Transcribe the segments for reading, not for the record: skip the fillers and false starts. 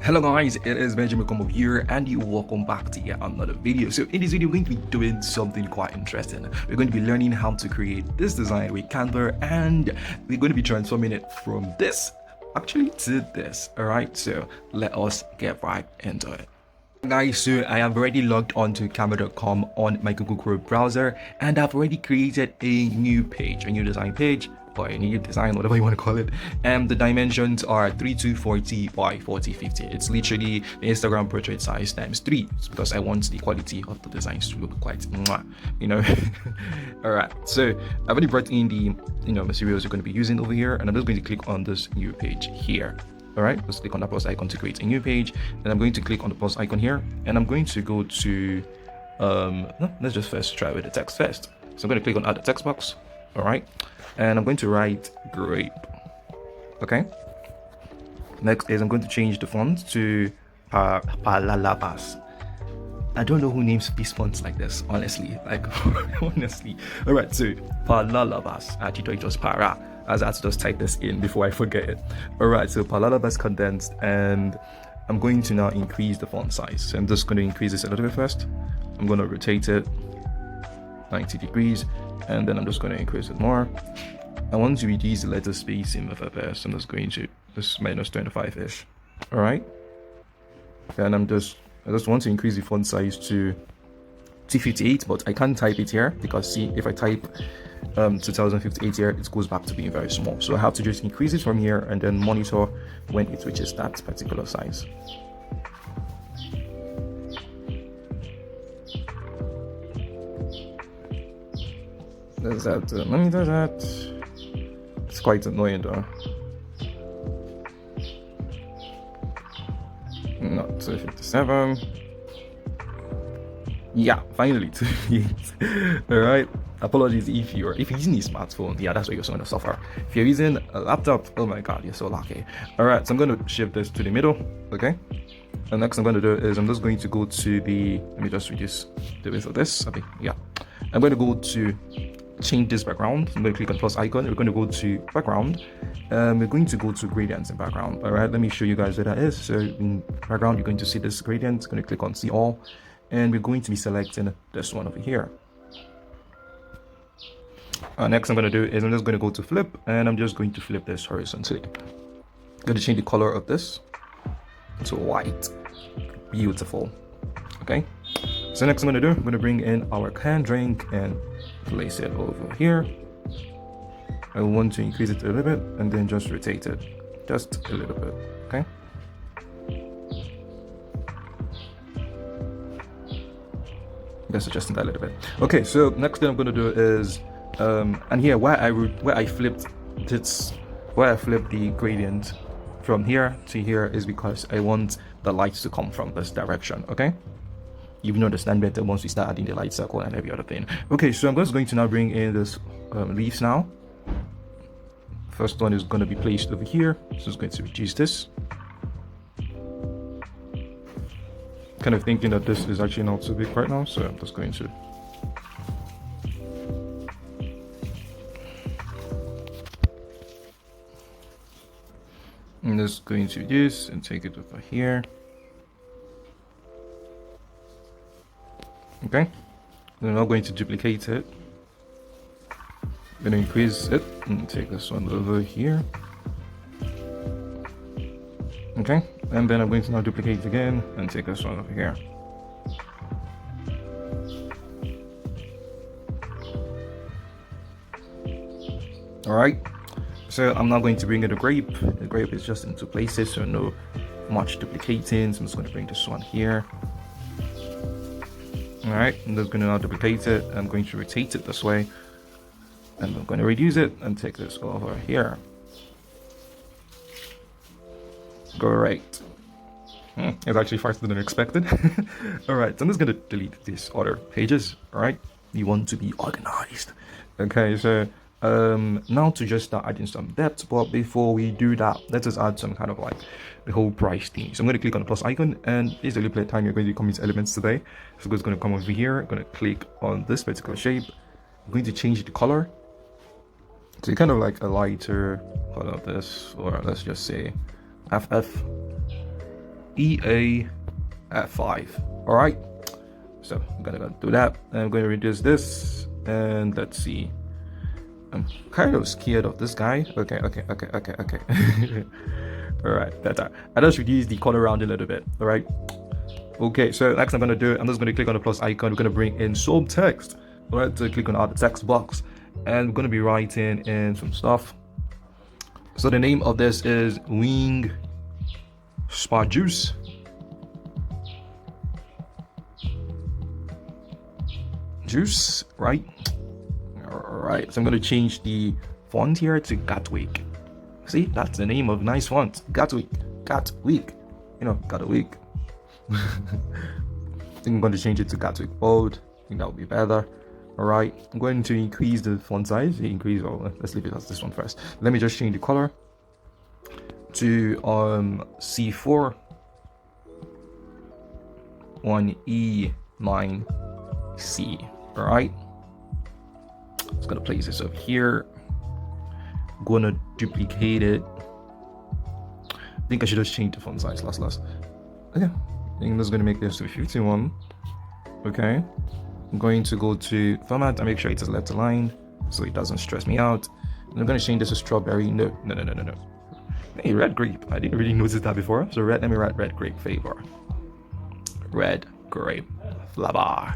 Hello guys, it is Benjamin Como here and you welcome back to yet another video. So in this video we're going to be doing something quite interesting. We're going to be learning how to create this design with Canva and we're going to be transforming it from this actually to this. Alright, so let us get right into it. Guys, so I have already logged on to canva.com on my Google Chrome browser and I've already created a new page, a new design page, or a new design, whatever you want to call it. And the dimensions are 3240 by 4050. It's literally the Instagram portrait size times 3. It's because I want the quality of the designs to look quite, Alright, so I've already brought in the materials you're going to be using over here, and I'm just going to click on this new page here. Alright, let's click on that plus icon to create a new page. Then I'm going to click on the plus icon here, and I'm going to go to no, let's just first try with the text first. So I'm going to click on add the text box. Alright, and I'm going to write grape. Okay, next is I'm going to change the font to Palalabas. I don't know who names these fonts like this, honestly, honestly. Alright, so Palalabas. I actually thought it was para, as I had to just type this in before I forget it. Alright, so Palalabas condensed, and I'm going to now increase the font size. So I'm just going to increase this a little bit first. I'm going to rotate it 90 degrees, and then I'm just going to increase it more. I want to reduce the letter spacing of this. I'm just going to just minus 25-ish. Alright, and I just want to increase the font size to 258, but I can't type it here because see, if I type 2058 here, it goes back to being very small. So I have to just increase it from here and then monitor when it reaches that particular size. Does that? Let me do that. It's quite annoying though. Not 257. Yeah, finally 258. Alright. Apologies if you're using a smartphone. Yeah, that's where you're going to suffer. If you're using a laptop, oh my god, you're so lucky. Alright, so I'm going to shift this to the middle. Okay. And next I'm going to do is I'm just going to go to the, let me just reduce the width of this. Okay, yeah. I'm going to go to change this background. I'm going to click on plus icon. We're going to go to background. We're going to go to gradients in background. All right, let me show you guys where that is. So in background, you're going to see this gradient. I'm going to click on see all, and we're going to be selecting this one over here. Next I'm going to do is I'm just going to go to flip, and I'm just going to flip this horizontally. I'm going to change the color of this to white. Beautiful. Okay, so next I'm going to do, I'm going to bring in our canned drink and place it over here. I want to increase it a little bit and then just rotate it just a little bit. Okay, just adjusting that a little bit. Okay, so next thing I'm going to do is and here where I flipped the gradient from here to here is because I want the lights to come from this direction. Okay, you will understand better once we start adding the light circle and every other thing. Okay, so I'm just going to now bring in this leaves now. First one is going to be placed over here, so it's going to reduce this. Kind of thinking that this is actually not so big right now, so I'm just going to reduce and take it over here. Okay, then I'm not going to duplicate it. I'm going to increase it and take this one over here. Okay, and then I'm going to now duplicate it again and take this one over here. Alright, so I'm now going to bring in the grape. The grape is just in two places, so no much duplicating. So I'm just going to bring this one here. Alright, I'm just going to now duplicate it. I'm going to rotate it this way. And I'm going to reduce it and take this over here. Great. It's actually faster than expected. Alright, so I'm just going to delete these other pages. Alright, you want to be organized. Okay, so now to just start adding some depth, but before we do that, let's just add some kind of like the whole price thing. So I'm going to click on the plus icon, and this is the replay time you're going to come into elements today. So it's going to come over here. I'm going to click on this particular shape. I'm going to change the color to kind of like a lighter color of this, or let's just say FF. EAF5. All right. So I'm gonna do that. I'm going to reduce this, and let's see. I'm kind of scared of this guy. Okay. All right, that's all. I just reduce the color around a little bit. All right. Okay, so next I'm gonna do, I'm just gonna click on the plus icon. We're gonna bring in some text. All right, so click on the text box, and we're gonna be writing in some stuff. So the name of this is wing spa juice. Juice, right? All right, so I'm gonna change the font here to Gatwick. See, that's the name of nice font. Gatwick. You know, Gatwick. I think I'm going to change it to Gatwick bold. I think that would be better. All right, I'm going to increase the font size. Let's leave it as this one first. Let me just change the color to C4 1E9C. All right, just gonna place this up here. I'm gonna duplicate it. I think I should just change the font size last. Okay, I think that's gonna make this to 51. Okay, I'm going to go to format and make sure it is left aligned so it doesn't stress me out. And I'm gonna change this to strawberry. No. Hey, red grape. I didn't really notice that before. So let me write red grape flavor. Red grape flavor.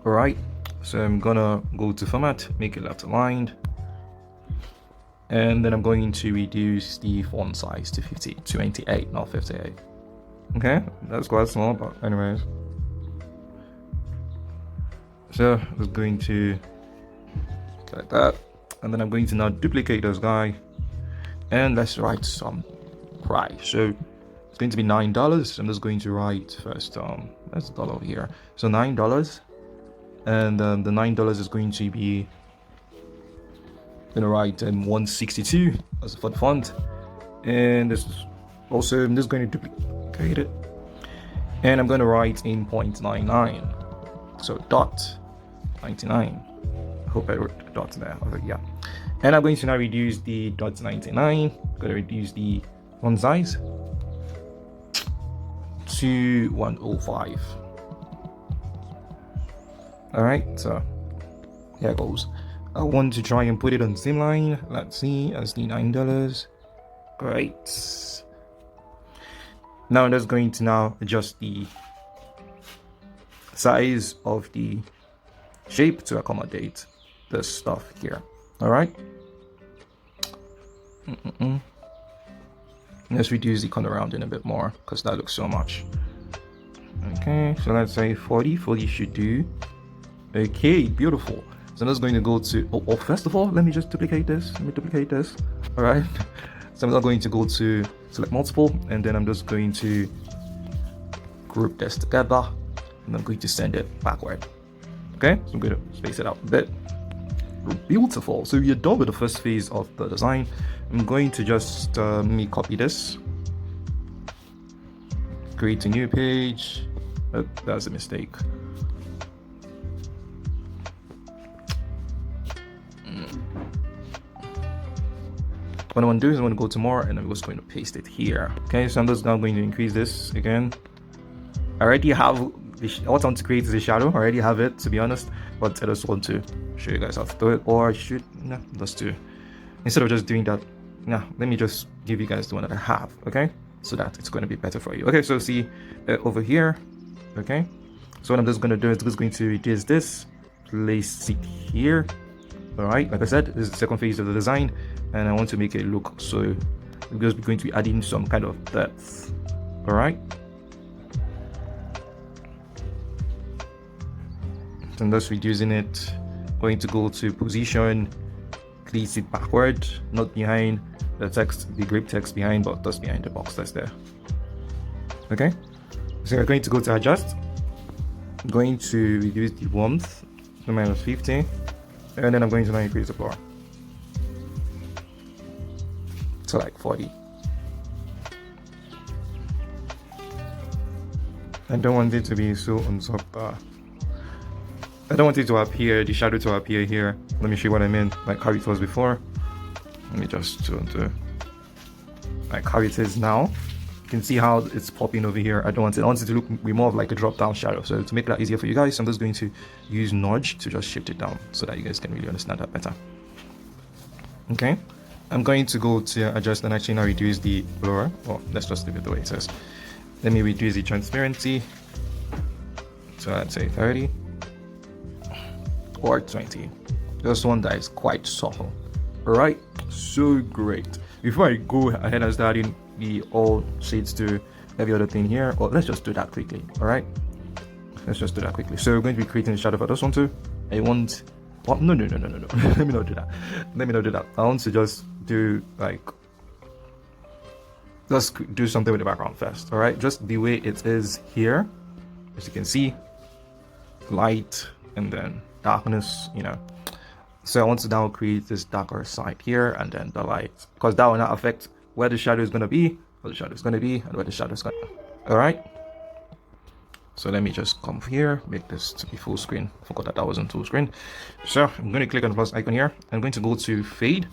All right, so I'm gonna go to format, make it left aligned, and then I'm going to reduce the font size to 28, not 58. Okay, that's quite small, but anyways. So I'm going to like that, and then I'm going to now duplicate this guy, and let's write some price. So it's going to be $9. I'm just going to write first. That's $1 over here. So $9. And the $9 is going to be, I'm gonna write 162 as for the font, and this is also, I'm just going to duplicate it, and I'm going to write in 0.99, so .99. I hope I wrote a dot there. Yeah, and I'm going to now reduce the .99. I'm going to reduce the font size to 105. All right, so here goes. I want to try and put it on the same line. Let's see, that's the $9. Great. Now I'm just going to now adjust the size of the shape to accommodate this stuff here. All right. Let's reduce the color around in a bit more because that looks so much. Okay, so let's say 40 should do. Okay, beautiful. So I'm just going to go to, first of all, let me just duplicate this. All right. So I'm not going to go to select multiple, and then I'm just going to group this together, and I'm going to send it backward. Okay, so I'm going to space it out a bit. Beautiful. So you're done with the first phase of the design. I'm going to just let me copy this, create a new page. That's a mistake. What I want to do is I want to go to more, and I'm just going to paste it here. Okay, so I'm just now going to increase this again. I already have what I want to create is a shadow. I already have it, to be honest, but I just want to show you guys how to do it. Or I should, just do, instead of just doing that, let me just give you guys the one that I have, okay, so that it's going to be better for you. Okay, so see over here. Okay, so what I'm just going to do is just going to reduce this, place it here. All right, like I said, this is the second phase of the design, and I want to make it look so, because we're going to be adding some kind of depth. All right, so I'm just reducing it, going to go to position, place it backward, not behind the text, the grape text behind, but just behind the box that's there. Okay, so we're going to go to adjust. I'm going to reduce the warmth to -50, and then I'm going to now increase the blur to like 40. I don't want it to be so on top. I don't want it to appear, the shadow to appear here. Let me show you what I mean, like how it was before. Let me just turn to like how it is now. You can see how it's popping over here. I don't want it. I want it to look be more of like a drop down shadow. So to make that easier for you guys, I'm just going to use nudge to just shift it down so that you guys can really understand that better. Okay, I'm going to go to adjust and actually now reduce the blur. Well, let's just leave it the way it is. Let me reduce the transparency. So let's say 30 or 20. Just one that is quite subtle. Alright, so great. Before I go ahead and start adding the all shades to every other thing here, or let's just do that quickly. Alright, let's just do that quickly. So we're going to be creating a shadow for this one too. I want, well, no. Let me not do that. Let me not do that. I want to just do like, let's do something with the background first. Alright, just the way it is here. As you can see, light and then darkness, you know. So I want to now create this darker side here and then the light, because that will not affect where the shadow is going to be, where the shadow is going to be, and where the shadow is going to be. Alright. So let me just come here, make this to be full screen. I forgot that wasn't full screen. So I'm going to click on the plus icon here. I'm going to go to fade.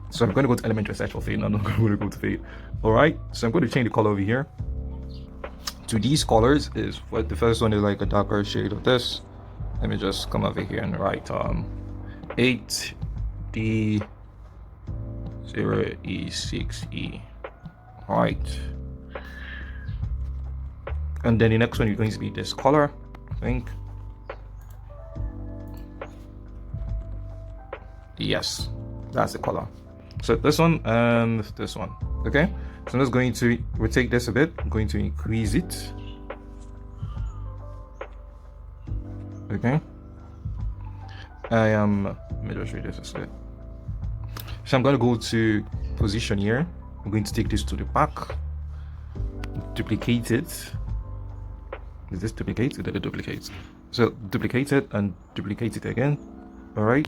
So I'm going to go to element research for fade. I'm not going to go to fade. Alright. So I'm going to change the color over here. To these colors is what the first one is like a darker shade of this. Let me just come over here and write 8D0E6E. Right. And then the next one is going to be this color, I think. Yes, that's the color. So this one and this one. Okay. So I'm just going to rotate this a bit. I'm going to increase it. Okay. Let me just read this a bit. So I'm going to go to position here. I'm going to take this to the back, duplicate it. Is this duplicate? It duplicates. So duplicate it and duplicate it again. All right.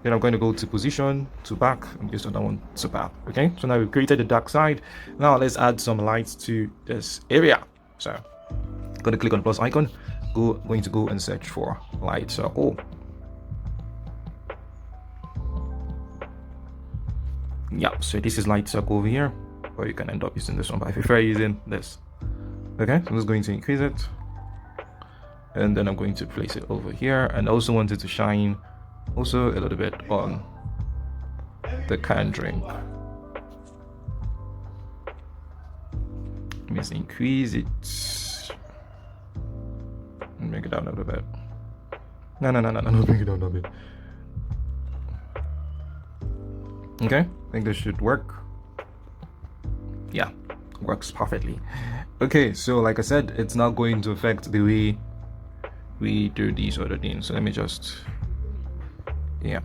Then I'm going to go to position, to back, and this other one to back. Okay. So now we've created the dark side. Now let's add some lights to this area. So I'm going to click on the plus icon. Going to go and search for light circle. Yeah, so this is light circle over here, or you can end up using this one, but I prefer using this. Okay, so I'm just going to increase it, and then I'm going to place it over here. And I also want it to shine also a little bit on the can drink. Let me just increase it. Make it down a little bit. No, bring it down a bit. Okay, I think this should work. Yeah, works perfectly. Okay, so like I said, it's not going to affect the way we do these other things. So let me just, yeah.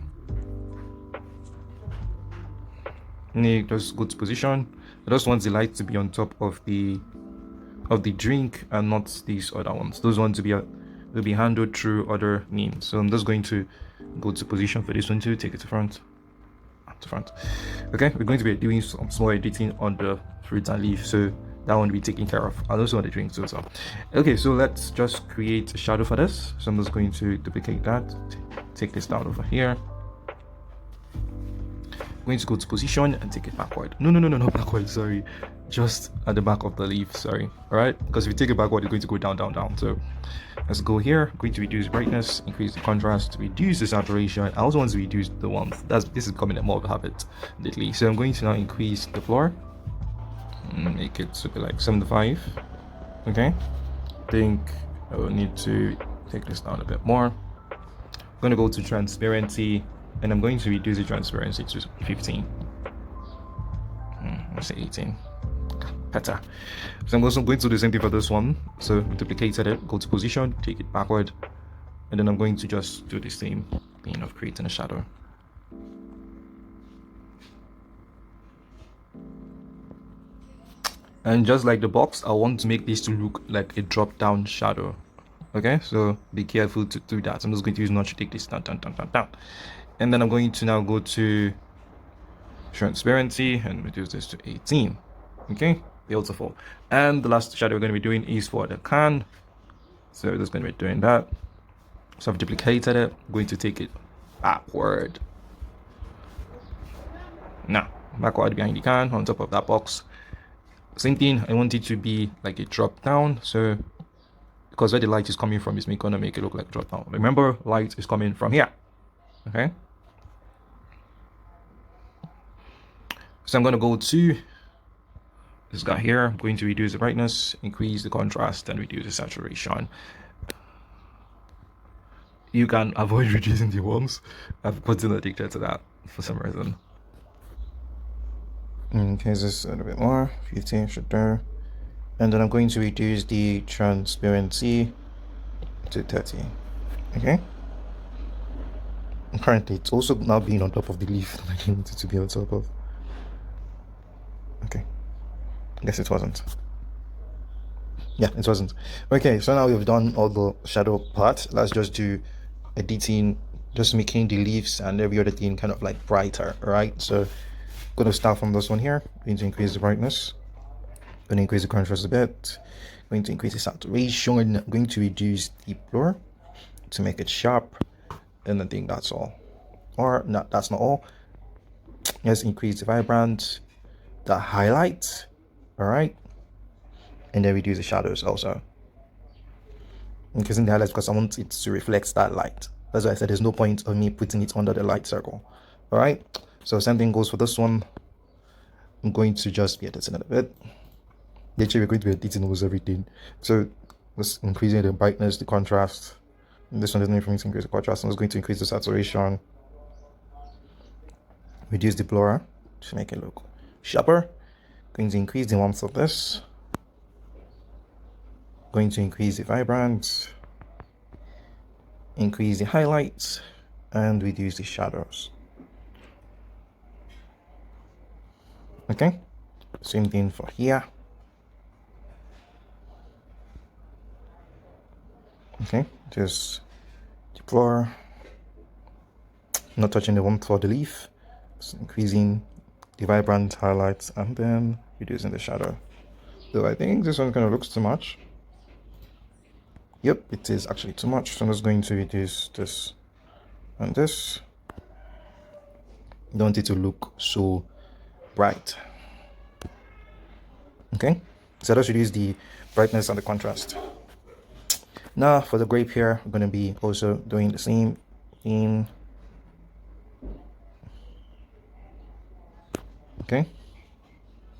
Just go to position. I just want the light to be on top of the drink and not these other ones. Those ones will be handled through other means. So I'm just going to go to position for this one too, take it to front. Okay, we're going to be doing some small editing on the fruits and leaf, so that one will be taken care of, and also on the drinks also. Okay, so let's just create a shadow for this. So I'm just going to duplicate that, take this down over here. I'm going to go to position and take it backward. No, not backward, sorry, just at the back of the leaf, sorry. All right, because if you take it backward, it's going to go down. So let's go here. I'm going to reduce brightness, increase the contrast, reduce the saturation. I also want to reduce the warmth. This is becoming more of a habit lately. So I'm going to now increase the floor, make it to be like 75. Okay, I think I will need to take this down a bit more. I'm going to go to transparency, and I'm going to reduce the transparency to 15. Let's say 18. Better. So I'm also going to do the same thing for this one. So duplicated it, go to position, take it backward, and then I'm going to just do the same thing of creating a shadow. And just like the box, I want to make this to look like a drop down shadow. Okay, so be careful to do that. I'm just going to use notch to take this down. And then I'm going to now go to transparency and reduce this to 18. Okay, beautiful. And the last shadow we're going to be doing is for the can. So we're just going to be doing that. So I've duplicated it. I'm going to take it backward. No, backward behind the can on top of that box. Same thing, I want it to be like a drop down. So because where the light is coming from is gonna make it look like a drop down. Remember, light is coming from here. Okay. So I'm gonna go to this guy here. I'm going to reduce the brightness, increase the contrast, and reduce the saturation. You can avoid reducing the ones. I've gotten addicted to that for some reason. Okay, this a little bit more, 15 should there. And then I'm going to reduce the transparency to 30. Okay. And currently, it's also now being on top of the leaf that I didn't want it to be on top of. Okay. I guess it wasn't. Yeah, it wasn't. Okay, so now we've done all the shadow part. Let's just do editing, just making the leaves and every other thing kind of like brighter. All right, so I'm going to start from this one here. Going to increase the brightness, going to increase the contrast a bit, going to increase the saturation, going to reduce the blur to make it sharp, and I think that's all. Or not, that's not all. Let's increase the vibrance, the highlight. All right, and then reduce the shadows also. Increasing the highlights because I want it to reflect that light. That's why I said there's no point of me putting it under the light circle. All right, so same thing goes for this one. I'm going to just be editing it a bit. Literally, we're going to be editing almost everything. So let's increasing the brightness, the contrast. And this one doesn't need for me to increase the contrast. I'm just going to increase the saturation, reduce the blur to make it look sharper. Going to increase the warmth of this. Going to increase the vibrance, increase the highlights, and reduce the shadows. Okay, same thing for here. Okay, just blur, not touching the warmth for the leaf, just increasing the vibrant highlights and then reducing the shadow. So I think this one kind of looks too much. Yep, it is actually too much. So I'm just going to reduce this and this. I don't want it to look so bright. Okay, so let's reduce the brightness and the contrast. Now for the grape here, we're going to be also doing the same thing. Okay,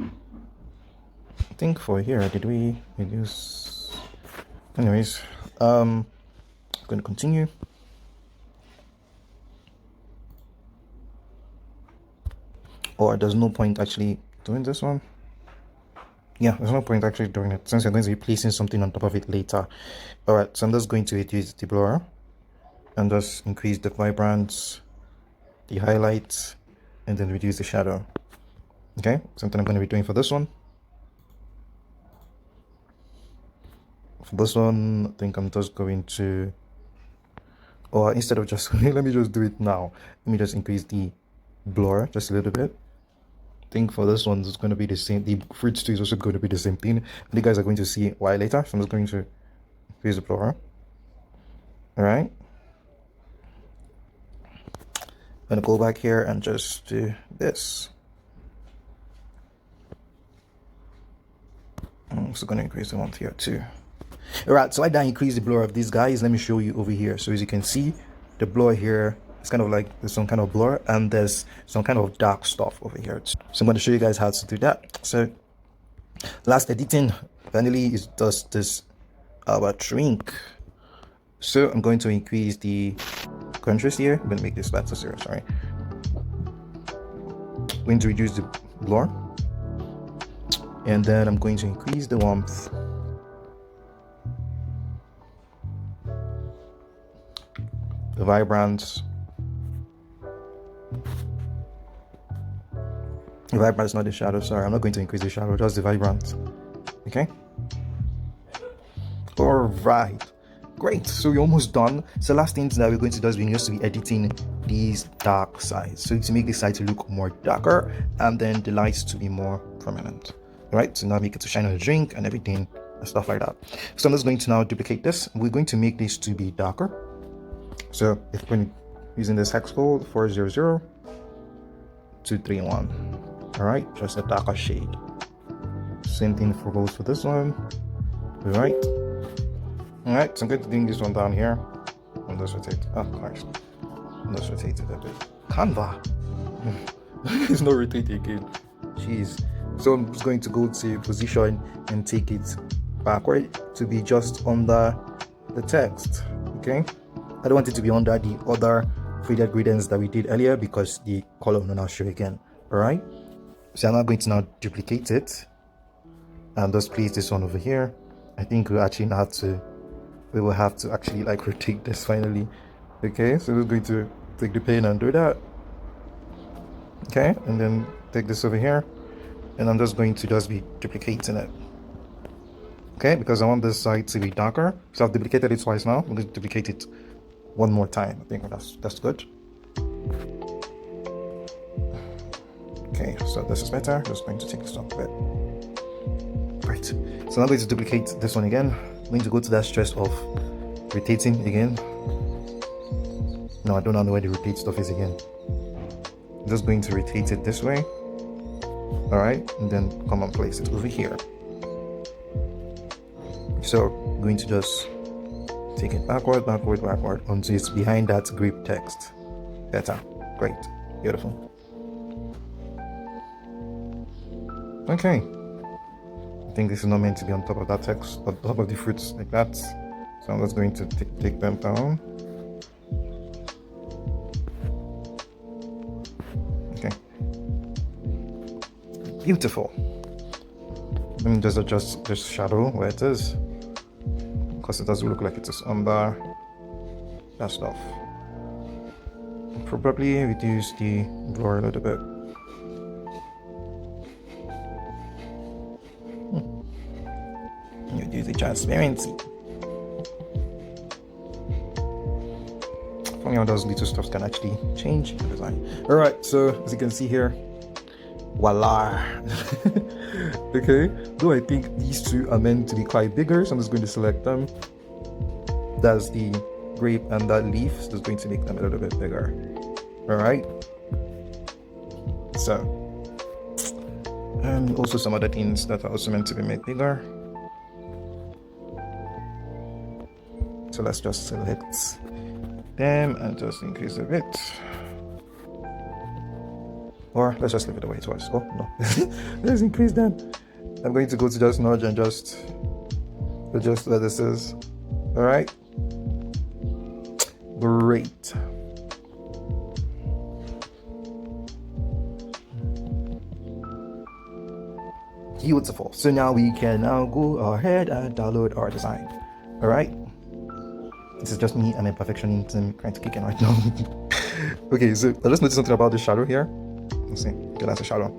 I think for here, did we reduce? Anyways, I'm going to continue. Or there's no point actually doing this one. Yeah, there's no point actually doing it since you're going to be placing something on top of it later. All right, so I'm just going to reduce the blur and just increase the vibrance, the highlights, and then reduce the shadow. Okay, something I'm going to be doing for this one. For this one, I think I'm just going to, or instead of just, let me just do it now. Let me just increase the blur just a little bit. I think for this one, it's going to be the same. The fruit stew is also going to be the same thing. And you guys are going to see why later. So I'm just going to increase the blur. All right. I'm going to go back here and just do this. I'm also going to increase the one here too. All right, so I done increase the blur of these guys. Let me show you over here. So as you can see, the blur here, it's kind of like there's some kind of blur and there's some kind of dark stuff over here too. So I'm going to show you guys how to do that. So last editing finally is just this shrink. So I'm going to increase the contrast here. I'm going to make this light to 0, sorry. I'm going to reduce the blur. And then I'm going to increase the warmth. The vibrance. The vibrance, not the shadow. Sorry, I'm not going to increase the shadow, just the vibrance. Okay. All right. Great. So we're almost done. So last things that we're going to do is we're going to be editing these dark sides. So to make the side to look more darker and then the lights to be more prominent. All right. So now make it to shine on the drink and everything and stuff like that. So I'm just going to now duplicate this. We're going to make this to be darker. So if we're using this hex code 400 231. All right, just a darker shade. Same thing goes for this one. All right. All right, so I'm going to bring this one down here. And just rotate. Oh, Christ. Let's rotate it a bit. Canva. It's not rotating again. Jeez. So I'm just going to go to position and take it backward to be just under the text. Okay. I don't want it to be under the other faded gradients that we did earlier because the color will not show again. All right. So I'm now going to now duplicate it and just place this one over here. I think we will have to actually like rotate this finally. Okay, so we're going to take the pen and do that. Okay, and then take this over here, and I'm just going to just be duplicating it. Okay, because I want this side to be darker, so I've duplicated it twice now. I'm going to duplicate it one more time. I think that's good. Okay, so this is better. Just going to take this off a bit. Right, so I'm going to duplicate this one again. I'm going to go to that stress of rotating again. No, I don't know where the rotate stuff is again. I'm just going to rotate it this way. All right, and then come and place it over here. So I'm going to just take it backward until it's behind that grip text. Better. Great. Beautiful. Okay. I think this is not meant to be on top of that text, on top of the fruits like that. So I'm just going to take them down. Okay. Beautiful. Let me just adjust this shadow where it is, because it doesn't look like it is under that stuff. Probably reduce the blur a little bit. Reduce the transparency. Funny how those little stuff can actually change the design. All right, so as you can see here, voila. Okay, though I think these two are meant to be quite bigger, so I'm just going to select them. That's the grape and that leaf, so just going to make them a little bit bigger. All right, so and also some other things that are also meant to be made bigger. So let's just select them and just increase a bit, or let's just leave it the way it was. Oh no. Let's increase them. I'm going to go to just nudge and just adjust where this is. All right, great. Beautiful. So now we can now go ahead and download our design. All right, this is just me and my perfectionism trying to kick in right now. Okay, so I just noticed something about the shadow here. Let's see. Okay, that's a shadow.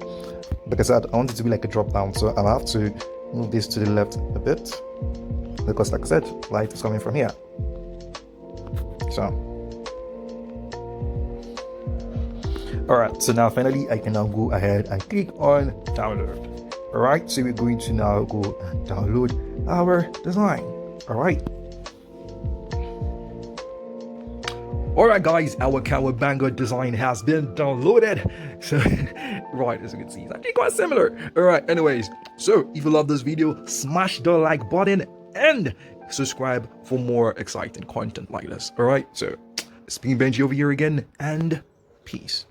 Like I said, I want it to be like a drop down, so I'll have to move this to the left a bit, because like I said, light is coming from here. So all right, so now finally I can now go ahead and click on download. All right, so we're going to now go and download our design. All right. Alright guys, our Cowabunga design has been downloaded. So, right, as you can see, it's actually quite similar. Alright, anyways, so if you love this video, smash the like button and subscribe for more exciting content like this. Alright, so, Spin Benji over here again, and peace.